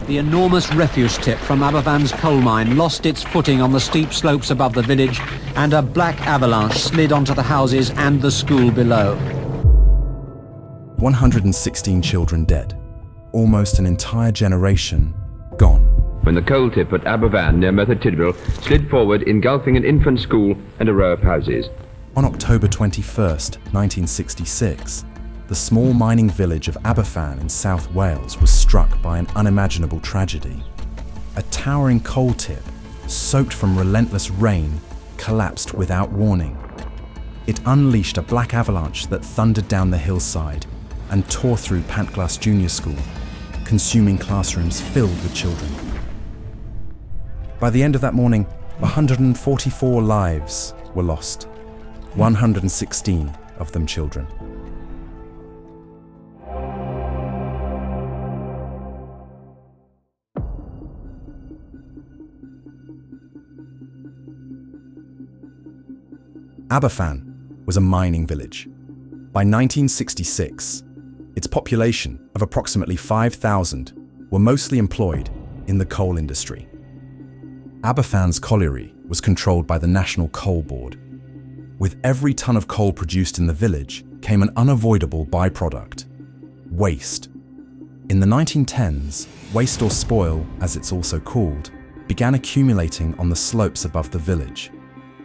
The enormous refuse tip from Aberfan's coal mine lost its footing on the steep slopes above the village, and a black avalanche slid onto the houses and the school below. 116 children dead. Almost an entire generation gone. When the coal tip at Aberfan near Merthyr Tydfil slid forward, engulfing an infant school and a row of houses. On October 21st, 1966, the small mining village of Aberfan in South Wales was struck by an unimaginable tragedy. A towering coal tip, soaked from relentless rain, collapsed without warning. It unleashed a black avalanche that thundered down the hillside and tore through Pantglas Junior School, consuming classrooms filled with children. By the end of that morning, 144 lives were lost, 116 of them children. Aberfan was a mining village. By 1966, its population of approximately 5,000 were mostly employed in the coal industry. Aberfan's colliery was controlled by the National Coal Board. With every ton of coal produced in the village came an unavoidable byproduct: waste. In the 1910s, waste or spoil, as it's also called, began accumulating on the slopes above the village.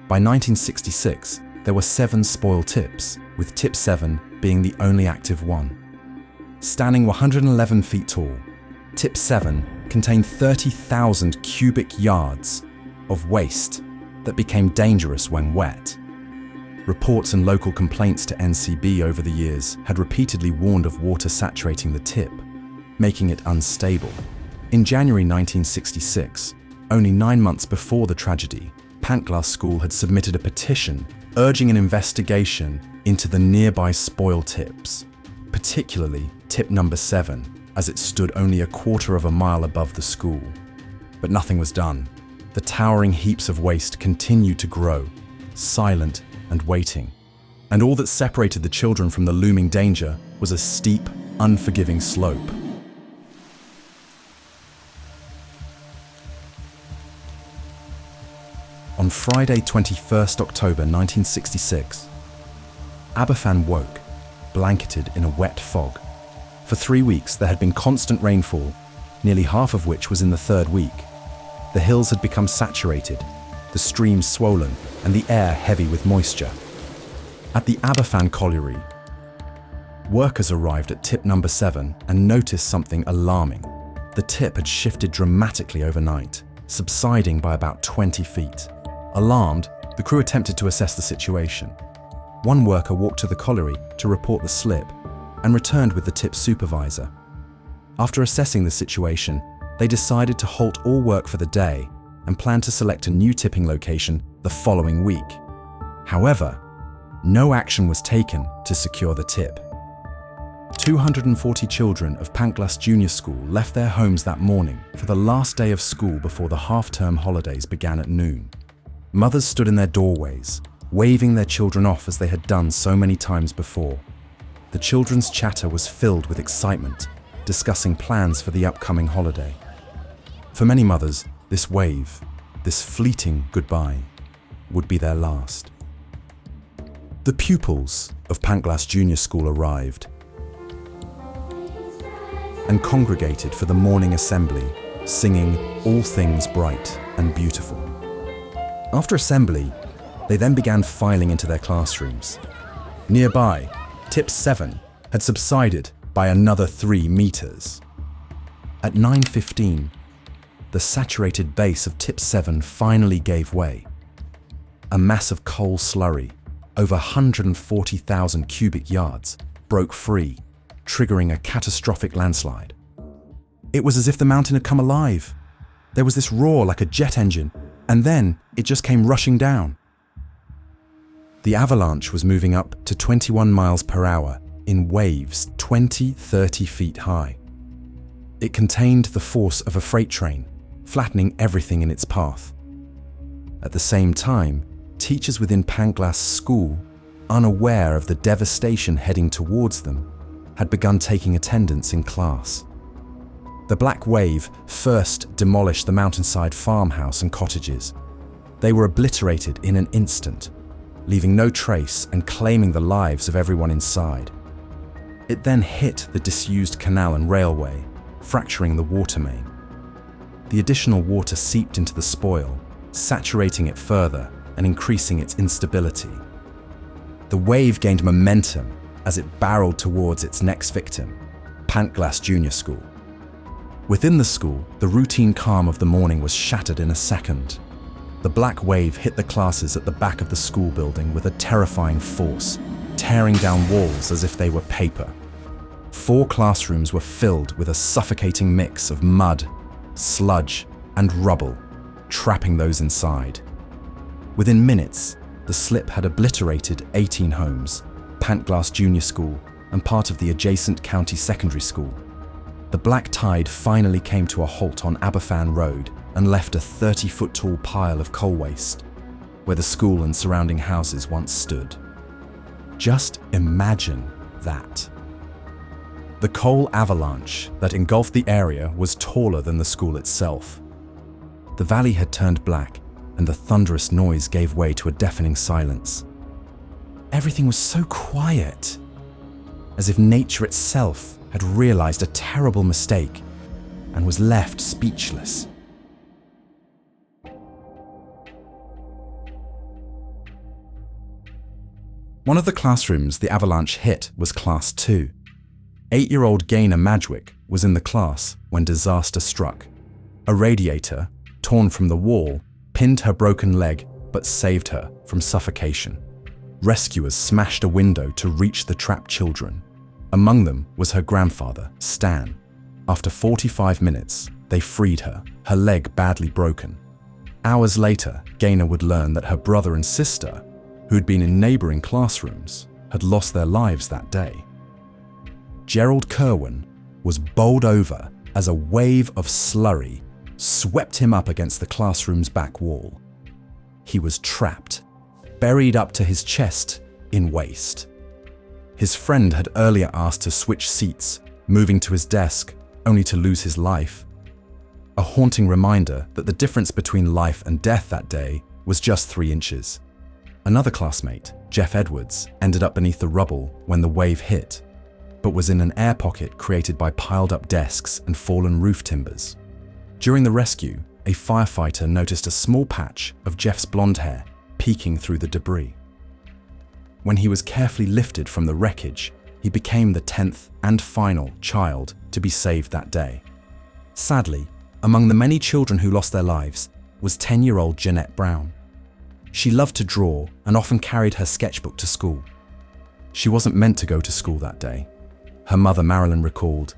By 1966, there were 7 spoil tips, with tip 7 being the only active one. Standing 111 feet tall, tip 7 contained 30,000 cubic yards of waste that became dangerous when wet. Reports and local complaints to NCB over the years had repeatedly warned of water saturating the tip, making it unstable. In January 1966, only 9 months before the tragedy, Pantglas School had submitted a petition urging an investigation into the nearby spoil tips, particularly tip number 7, as it stood only a quarter of a mile above the school. But nothing was done. The towering heaps of waste continued to grow, silent and waiting. And all that separated the children from the looming danger was a steep, unforgiving slope. On Friday, 21st October 1966, Aberfan woke, blanketed in a wet fog. For 3 weeks there had been constant rainfall, nearly half of which was in the 3rd week. The hills had become saturated, the streams swollen, and the air heavy with moisture. At the Aberfan colliery, workers arrived at tip number 7 and noticed something alarming. The tip had shifted dramatically overnight, subsiding by about 20 feet. Alarmed, the crew attempted to assess the situation. One worker walked to the colliery to report the slip and returned with the tip's supervisor. After assessing the situation, they decided to halt all work for the day and planned to select a new tipping location the following week. However, no action was taken to secure the tip. 240 children of Pantglas Junior School left their homes that morning for the last day of school before the half-term holidays began at noon. Mothers stood in their doorways, waving their children off as they had done so many times before. The children's chatter was filled with excitement, discussing plans for the upcoming holiday. For many mothers, this wave, this fleeting goodbye, would be their last. The pupils of Pantglas Junior School arrived and congregated for the morning assembly, singing All Things Bright and Beautiful. After assembly, they then began filing into their classrooms. Nearby, tip 7 had subsided by another 3 meters. At 9:15, the saturated base of tip 7 finally gave way. A mass of coal slurry, over 140,000 cubic yards, broke free, triggering a catastrophic landslide. It was as if the mountain had come alive. There was this roar like a jet engine, and then it just came rushing down. The avalanche was moving up to 21 miles per hour in waves 20-30 feet high. It contained the force of a freight train, flattening everything in its path. At the same time, teachers within Pantglas School, unaware of the devastation heading towards them, had begun taking attendance in class. The black wave first demolished the mountainside farmhouse and cottages. They were obliterated in an instant, leaving no trace and claiming the lives of everyone inside. It then hit the disused canal and railway, fracturing the water main. The additional water seeped into the spoil, saturating it further and increasing its instability. The wave gained momentum as it barreled towards its next victim, Pantglas Junior School. Within the school, the routine calm of the morning was shattered in a second. The black wave hit the classes at the back of the school building with a terrifying force, tearing down walls as if they were paper. 4 classrooms were filled with a suffocating mix of mud, sludge, and rubble, trapping those inside. Within minutes, the slip had obliterated 18 homes, Pantglas Junior School, and part of the adjacent county secondary school. The black tide finally came to a halt on Aberfan Road and left a 30-foot-tall pile of coal waste, where the school and surrounding houses once stood. Just imagine that. The coal avalanche that engulfed the area was taller than the school itself. The valley had turned black, and the thunderous noise gave way to a deafening silence. Everything was so quiet, as if nature itself had realized a terrible mistake and was left speechless. One of the classrooms the avalanche hit was Class 2. 8-year-old Gaynor Madgwick was in the class when disaster struck. A radiator, torn from the wall, pinned her broken leg but saved her from suffocation. Rescuers smashed a window to reach the trapped children. Among them was her grandfather, Stan. After 45 minutes, they freed her, her leg badly broken. Hours later, Gaynor would learn that her brother and sister, who had been in neighboring classrooms, had lost their lives that day. Gerald Kerwin was bowled over as a wave of slurry swept him up against the classroom's back wall. He was trapped, buried up to his chest in waste. His friend had earlier asked to switch seats, moving to his desk, only to lose his life. A haunting reminder that the difference between life and death that day was just 3 inches. Another classmate, Jeff Edwards, ended up beneath the rubble when the wave hit, but was in an air pocket created by piled up desks and fallen roof timbers. During the rescue, a firefighter noticed a small patch of Jeff's blonde hair peeking through the debris. When he was carefully lifted from the wreckage, he became the 10th and final child to be saved that day. Sadly, among the many children who lost their lives was 10-year-old Jeanette Brown. She loved to draw and often carried her sketchbook to school. She wasn't meant to go to school that day. Her mother, Marilyn, recalled,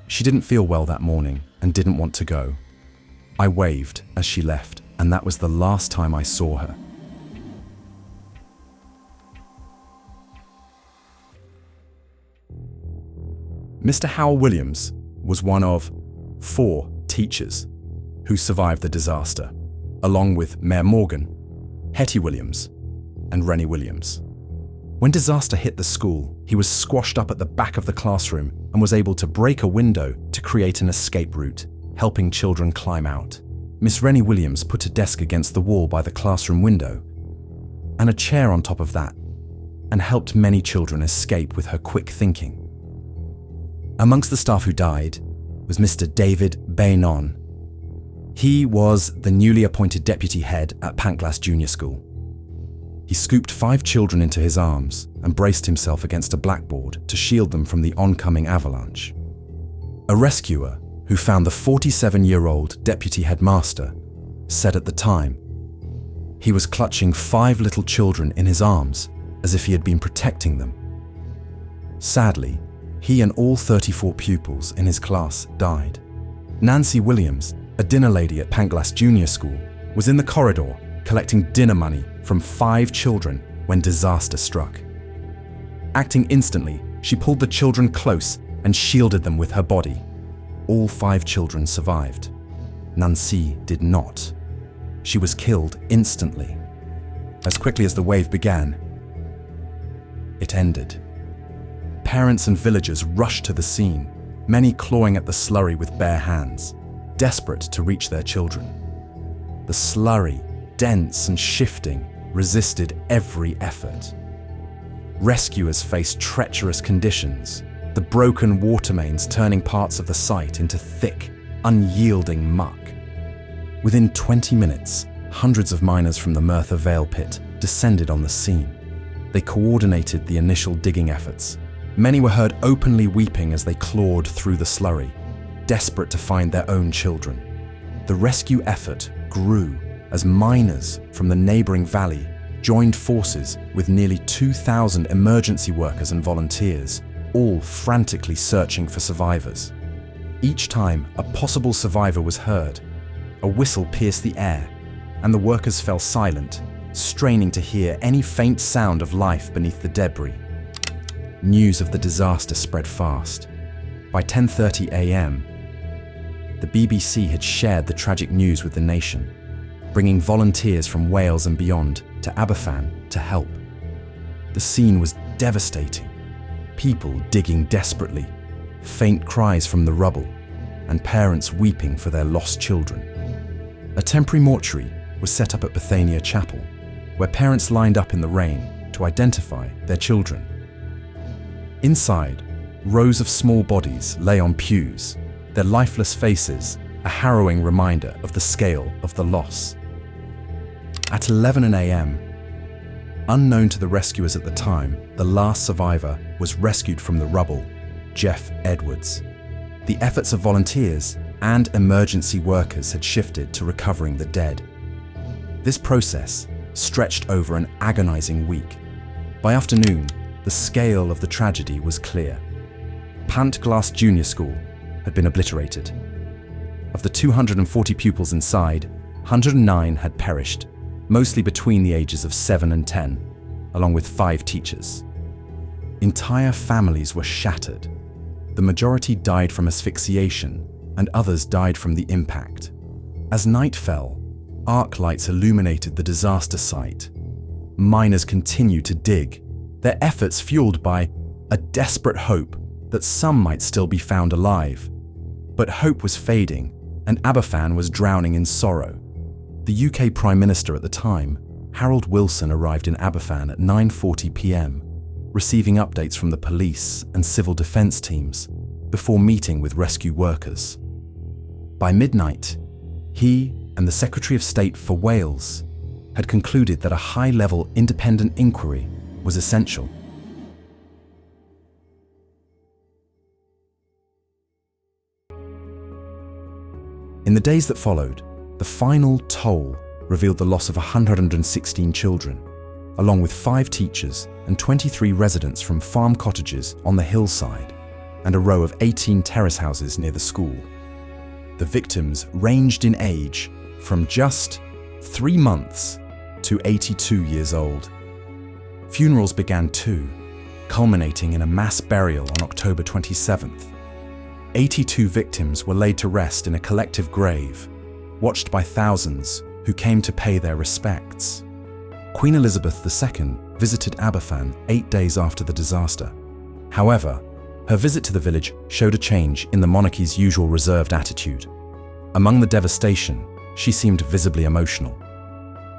"She didn't feel well that morning and didn't want to go. I waved as she left, and that was the last time I saw her." Mr. Howell Williams was one of 4 teachers who survived the disaster, along with Mayor Morgan, Hetty Williams, and Rennie Williams. When disaster hit the school, he was squashed up at the back of the classroom and was able to break a window to create an escape route, helping children climb out. Miss Rennie Williams put a desk against the wall by the classroom window and a chair on top of that, and helped many children escape with her quick thinking. Amongst the staff who died was Mr. David Bainon. He was the newly appointed deputy head at Pantglas Junior School. He scooped 5 children into his arms and braced himself against a blackboard to shield them from the oncoming avalanche. A rescuer who found the 47-year-old deputy headmaster said at the time, he was clutching 5 little children in his arms as if he had been protecting them. Sadly, he and all 34 pupils in his class died. Nancy Williams, a dinner lady at Pantglas Junior School, was in the corridor collecting dinner money from 5 children when disaster struck. Acting instantly, she pulled the children close and shielded them with her body. All 5 children survived. Nancy did not. She was killed instantly. As quickly as the wave began, it ended. Parents and villagers rushed to the scene, many clawing at the slurry with bare hands, desperate to reach their children. The slurry, dense and shifting, resisted every effort. Rescuers faced treacherous conditions, the broken water mains turning parts of the site into thick, unyielding muck. Within 20 minutes, hundreds of miners from the Merthyr Vale pit descended on the scene. They coordinated the initial digging efforts. Many were heard openly weeping as they clawed through the slurry, desperate to find their own children. The rescue effort grew as miners from the neighboring valley joined forces with nearly 2,000 emergency workers and volunteers, all frantically searching for survivors. Each time a possible survivor was heard, a whistle pierced the air, and the workers fell silent, straining to hear any faint sound of life beneath the debris. News of the disaster spread fast. By 10:30 a.m., the BBC had shared the tragic news with the nation, bringing volunteers from Wales and beyond to Aberfan to help. The scene was devastating. People digging desperately, faint cries from the rubble, and parents weeping for their lost children. A temporary mortuary was set up at Bethania Chapel, where parents lined up in the rain to identify their children. Inside, rows of small bodies lay on pews, their lifeless faces a harrowing reminder of the scale of the loss. At 11 a.m., unknown to the rescuers at the time, the last survivor was rescued from the rubble, Jeff Edwards. The efforts of volunteers and emergency workers had shifted to recovering the dead. This process stretched over an agonizing week. By afternoon, the scale of the tragedy was clear. Pantglas Junior School had been obliterated. Of the 240 pupils inside, 109 had perished, mostly between the ages of 7 and 10, along with 5 teachers. Entire families were shattered. The majority died from asphyxiation, and others died from the impact. As night fell, arc lights illuminated the disaster site. Miners continued to dig, their efforts fueled by a desperate hope that some might still be found alive. But hope was fading, and Aberfan was drowning in sorrow. The UK Prime Minister at the time, Harold Wilson, arrived in Aberfan at 9:40 p.m, receiving updates from the police and civil defence teams before meeting with rescue workers. By midnight, he and the Secretary of State for Wales had concluded that a high-level independent inquiry was essential. In the days that followed, the final toll revealed the loss of 116 children, along with 5 teachers and 23 residents from farm cottages on the hillside and a row of 18 terrace houses near the school. The victims ranged in age from just 3 months to 82 years old. Funerals began too, culminating in a mass burial on October 27th. 82 victims were laid to rest in a collective grave, watched by thousands who came to pay their respects. Queen Elizabeth II visited Aberfan 8 days after the disaster. However, her visit to the village showed a change in the monarchy's usual reserved attitude. Among the devastation, she seemed visibly emotional.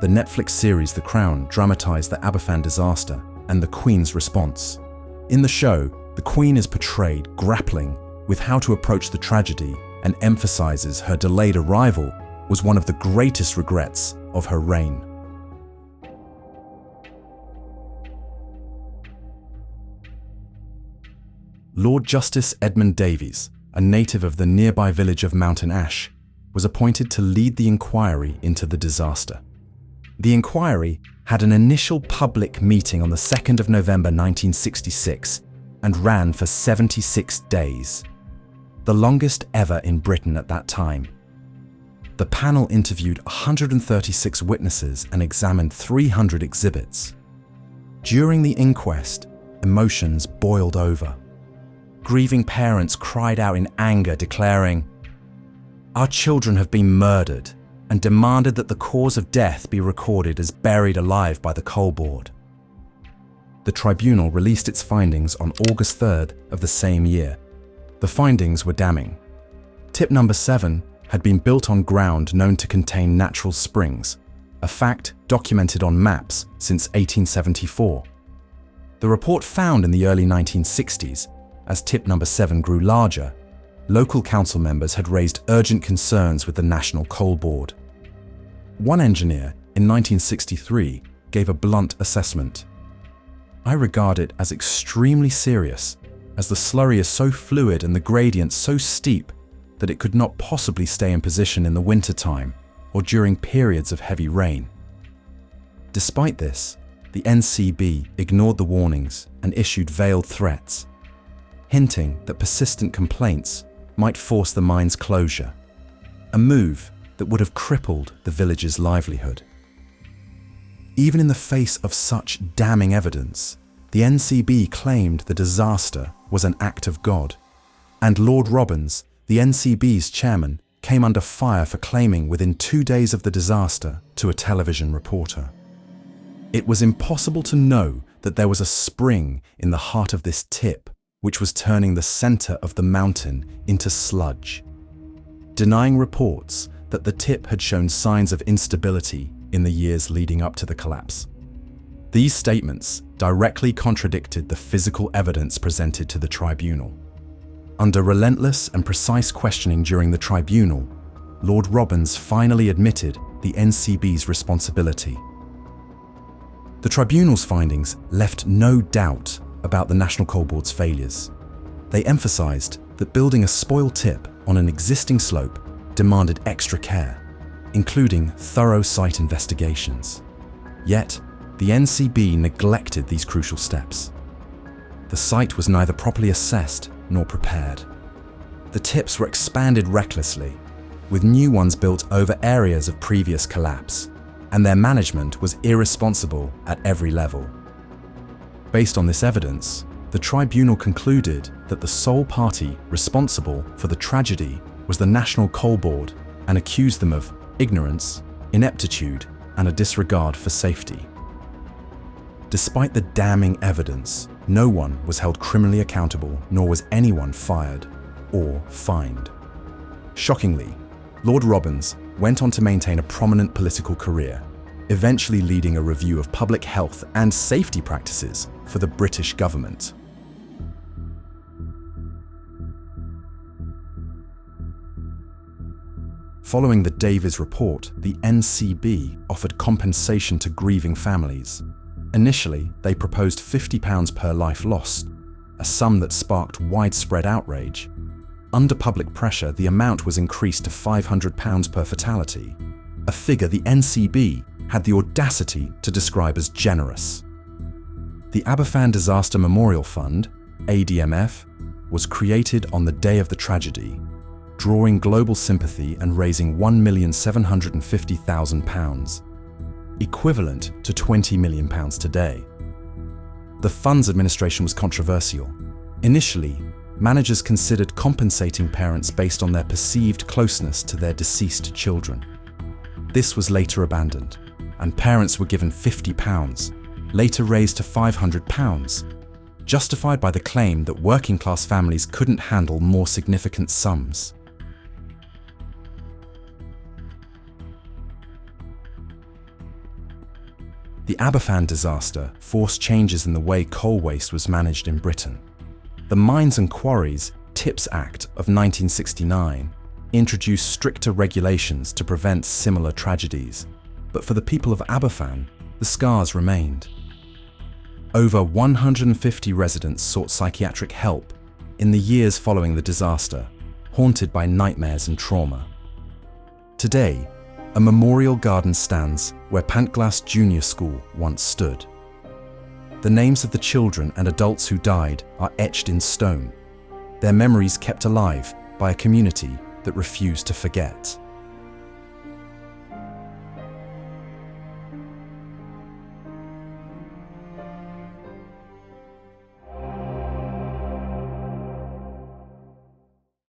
The Netflix series The Crown dramatized the Aberfan disaster and the Queen's response. In the show, the Queen is portrayed grappling with how to approach the tragedy and emphasizes her delayed arrival was one of the greatest regrets of her reign. Lord Justice Edmund Davies, a native of the nearby village of Mountain Ash, was appointed to lead the inquiry into the disaster. The inquiry had an initial public meeting on the 2nd of November 1966 and ran for 76 days, the longest ever in Britain at that time. The panel interviewed 136 witnesses and examined 300 exhibits. During the inquest, emotions boiled over. Grieving parents cried out in anger, declaring, "Our children have been murdered," and demanded that the cause of death be recorded as buried alive by the coal board. The tribunal released its findings on August 3rd of the same year. The findings were damning. Tip number 7 had been built on ground known to contain natural springs, a fact documented on maps since 1874. The report found in the early 1960s, as tip number 7 grew larger, local council members had raised urgent concerns with the National Coal Board. One engineer in 1963 gave a blunt assessment. "I regard it as extremely serious, as the slurry is so fluid and the gradient so steep that it could not possibly stay in position in the wintertime or during periods of heavy rain." Despite this, the NCB ignored the warnings and issued veiled threats, hinting that persistent complaints might force the mine's closure, a move that would have crippled the village's livelihood. Even in the face of such damning evidence, the NCB claimed the disaster was an act of God, and Lord Robbins, the NCB's chairman, came under fire for claiming within 2 days of the disaster to a television reporter. It was impossible to know that there was a spring in the heart of this tip, which was turning the center of the mountain into sludge. Denying reports that the tip had shown signs of instability in the years leading up to the collapse. These statements directly contradicted the physical evidence presented to the tribunal. Under relentless and precise questioning during the tribunal, Lord Robbins finally admitted the NCB's responsibility. The tribunal's findings left no doubt about the National Coal Board's failures. They emphasized that building a spoil tip on an existing slope demanded extra care, including thorough site investigations. Yet, the NCB neglected these crucial steps. The site was neither properly assessed nor prepared. The tips were expanded recklessly, with new ones built over areas of previous collapse, and their management was irresponsible at every level. Based on this evidence, the tribunal concluded that the sole party responsible for the tragedy was the National Coal Board and accused them of ignorance, ineptitude, and a disregard for safety. Despite the damning evidence, no one was held criminally accountable, nor was anyone fired or fined. Shockingly, Lord Robbins went on to maintain a prominent political career, eventually leading a review of public health and safety practices for the British government. Following the Davies report, the NCB offered compensation to grieving families. Initially, they proposed £50 per life lost, a sum that sparked widespread outrage. Under public pressure, the amount was increased to £500 per fatality, a figure the NCB had the audacity to describe as generous. The Aberfan Disaster Memorial Fund, ADMF, was created on the day of the tragedy, drawing global sympathy and raising £1,750,000, equivalent to £20 million today. The fund's administration was controversial. Initially, managers considered compensating parents based on their perceived closeness to their deceased children. This was later abandoned, and parents were given £50, later raised to £500, justified by the claim that working-class families couldn't handle more significant sums. The Aberfan disaster forced changes in the way coal waste was managed in Britain. The Mines and Quarries Tips Act of 1969 introduced stricter regulations to prevent similar tragedies, but for the people of Aberfan, the scars remained. Over 150 residents sought psychiatric help in the years following the disaster, haunted by nightmares and trauma. Today, a memorial garden stands where Pantglas Junior School once stood. The names of the children and adults who died are etched in stone, their memories kept alive by a community that refused to forget.